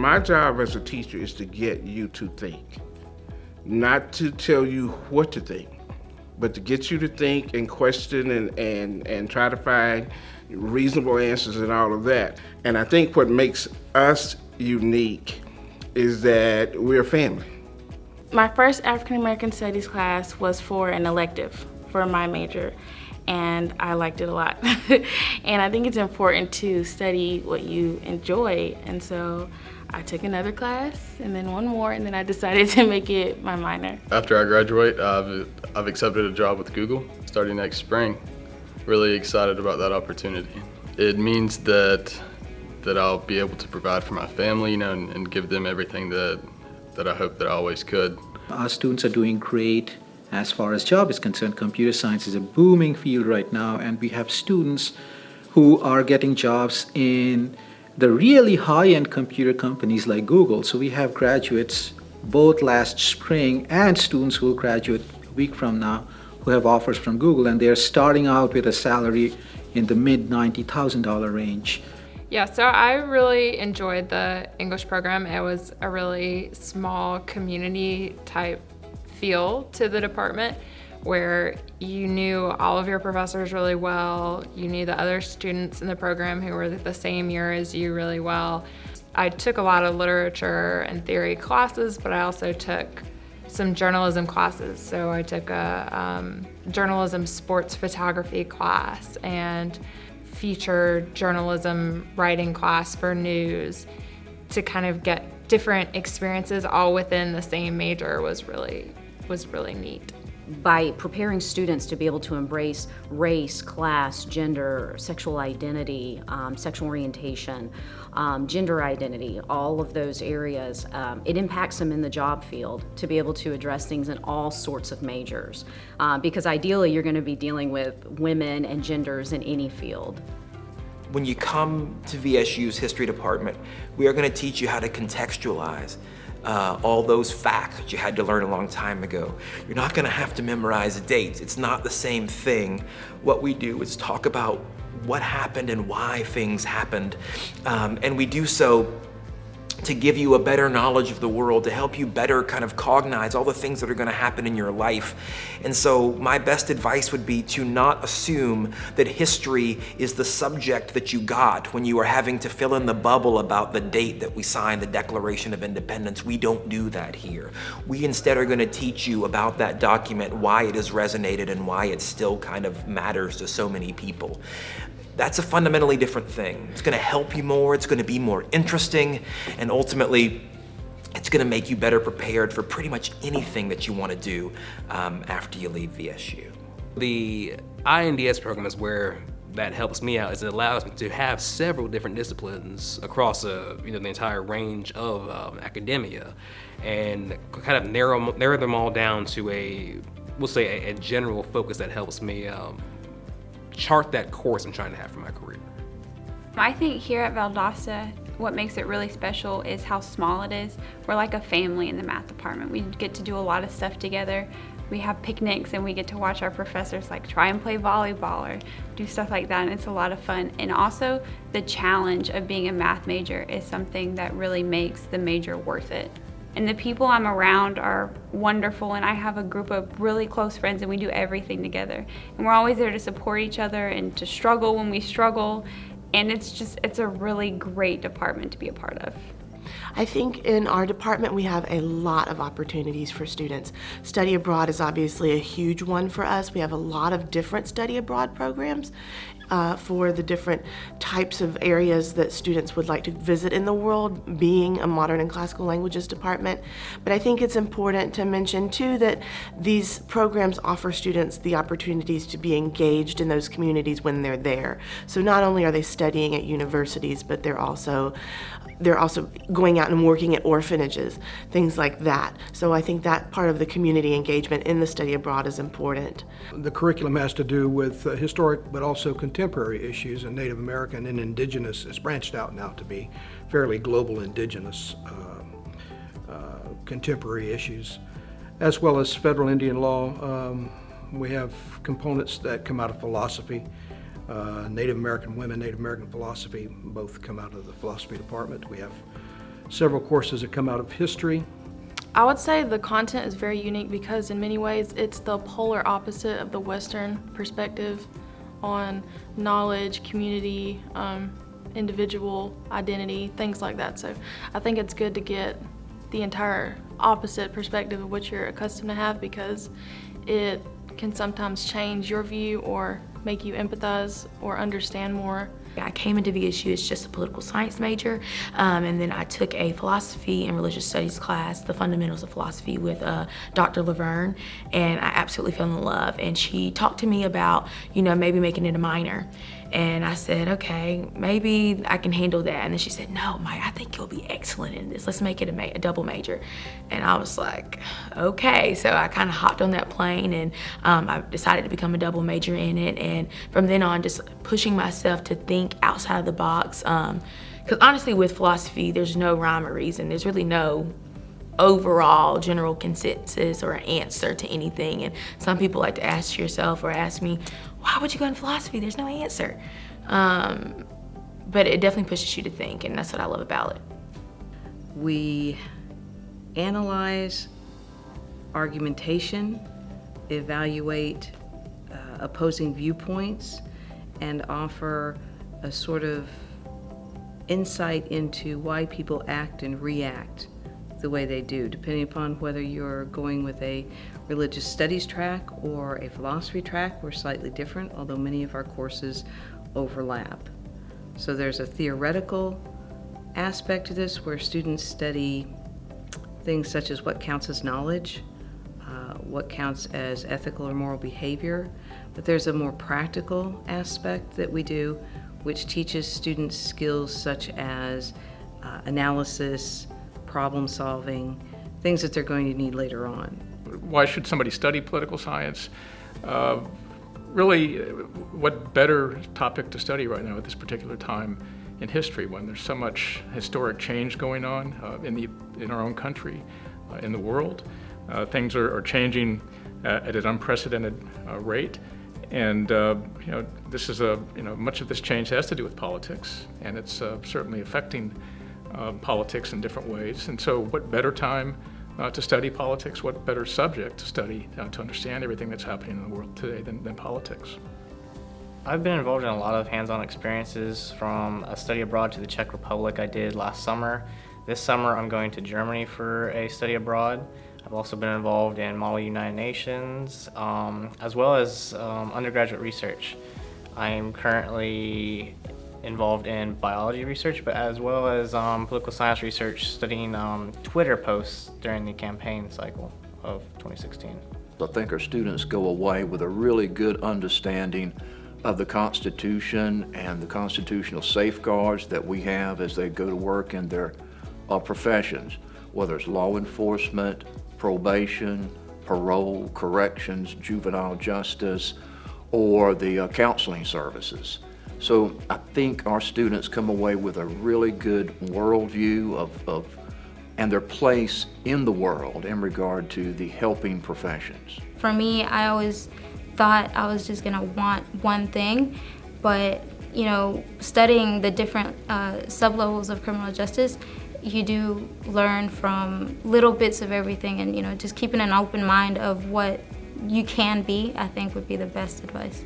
My job as a teacher is to get you to think, not to tell you what to think, but to get you to think and question and try to find reasonable answers and all of that. And I think what makes us unique is that we're a family. My first African American Studies class was for an elective for my major, and I liked it a lot. And I think it's important to study what you enjoy, and so I took another class and then one more, and then I decided to make it my minor. After I graduate, I've accepted a job with Google starting next spring. Really excited about that opportunity. It means that I'll be able to provide for my family, and give them everything that I hope that I always could. Our students are doing great. As far as job is concerned, computer science is a booming field right now, and we have students who are getting jobs in the really high-end computer companies like Google. So we have graduates both last spring and students who will graduate a week from now who have offers from Google, and they're starting out with a salary in the mid $90,000 range. Yeah, so I really enjoyed the English program. It was a really small community type feel to the department where you knew all of your professors really well, you knew the other students in the program who were the same year as you really well. I took a lot of literature and theory classes, but I also took some journalism classes. So I took a journalism sports photography class and feature journalism writing class for news to kind of get different experiences all within the same major was really neat. By preparing students to be able to embrace race, class, gender, sexual identity, sexual orientation, gender identity, all of those areas, it impacts them in the job field to be able to address things in all sorts of majors. Because ideally you're going to be dealing with women and genders in any field. When you come to VSU's history department, we are going to teach you how to contextualize all those facts that you had to learn a long time ago. You're not going to have to memorize dates. It's not the same thing. What we do is talk about what happened and why things happened. And we do so to give you a better knowledge of the world, to help you better kind of cognize all the things that are going to happen in your life. And so my best advice would be to not assume that history is the subject that you got when you were having to fill in the bubble about the date that we signed the Declaration of Independence. We don't do that here. We instead are going to teach you about that document, why it has resonated and why it still kind of matters to so many people. That's a fundamentally different thing. It's gonna help you more, it's gonna be more interesting, and ultimately, it's gonna make you better prepared for pretty much anything that you wanna do after you leave VSU. The INDS program is where that helps me out, is it allows me to have several different disciplines across the entire range of academia, and kind of narrow them all down to a general focus that helps me chart that course I'm trying to have for my career. I think here at Valdosta, what makes it really special is how small it is. We're like a family in the math department. We get to do a lot of stuff together. We have picnics and we get to watch our professors like try and play volleyball or do stuff like that, and it's a lot of fun. And also the challenge of being a math major is something that really makes the major worth it. And the people I'm around are wonderful, and I have a group of really close friends and we do everything together. And we're always there to support each other and to struggle when we struggle. And it's a really great department to be a part of. I think in our department we have a lot of opportunities for students. Study abroad is obviously a huge one for us. We have a lot of different study abroad programs for the different types of areas that students would like to visit in the world, being a modern and classical languages department. But I think it's important to mention too that these programs offer students the opportunities to be engaged in those communities when they're there. So not only are they studying at universities, but they're also going out and working at orphanages, things like that. So I think that part of the community engagement in the study abroad is important. The curriculum has to do with historic but also contemporary issues, and Native American and indigenous. It's branched out now to be fairly global indigenous contemporary issues, as well as federal Indian law. We have components that come out of philosophy. Native American women, Native American philosophy, both come out of the philosophy department. We have several courses that come out of history. I would say the content is very unique because in many ways it's the polar opposite of the Western perspective on knowledge, community, individual identity, things like that. So I think it's good to get the entire opposite perspective of what you're accustomed to have, because it can sometimes change your view or make you empathize or understand more. I came into VSU as just a political science major, and then I took a philosophy and religious studies class, the fundamentals of philosophy, with Dr. Laverne, and I absolutely fell in love. And she talked to me about, maybe making it a minor. And I said, okay, maybe I can handle that. And then she said, no, Maya, I think you'll be excellent in this. Let's make it a double major. And I was like, okay. So I kind of hopped on that plane, and I decided to become a double major in it. And from then on, just pushing myself to think outside of the box. Because honestly, with philosophy, there's no rhyme or reason. There's really no overall general consensus or answer to anything. And some people like to ask yourself or ask me, why would you go into philosophy? There's no answer. But it definitely pushes you to think, and that's what I love about it. We analyze argumentation, evaluate opposing viewpoints, and offer a sort of insight into why people act and react the way they do, depending upon whether you're going with a religious studies track or a philosophy track. We're slightly different, although many of our courses overlap. So there's a theoretical aspect to this where students study things such as what counts as knowledge, what counts as ethical or moral behavior, but there's a more practical aspect that we do, which teaches students skills such as analysis, problem solving, things that they're going to need later on. Why should somebody study political science? Really, what better topic to study right now at this particular time in history, when there's so much historic change going on in our own country, in the world. Things are changing at an unprecedented rate, and this is much of this change has to do with politics, and it's certainly affecting politics in different ways. And so, what better time to study politics? What better subject to study to understand everything that's happening in the world today than politics? I've been involved in a lot of hands-on experiences, from a study abroad to the Czech Republic I did last summer. This summer I'm going to Germany for a study abroad. I've also been involved in Model United Nations, as well as undergraduate research. I'm currently involved in biology research, but as well as political science research, studying Twitter posts during the campaign cycle of 2016. I think our students go away with a really good understanding of the Constitution and the constitutional safeguards that we have as they go to work in their professions, whether it's law enforcement, probation, parole, corrections, juvenile justice, or the counseling services. So I think our students come away with a really good worldview of and their place in the world in regard to the helping professions. For me, I always thought I was just gonna want one thing, but studying the different sub-levels of criminal justice, you do learn from little bits of everything, and just keeping an open mind of what you can be, I think would be the best advice.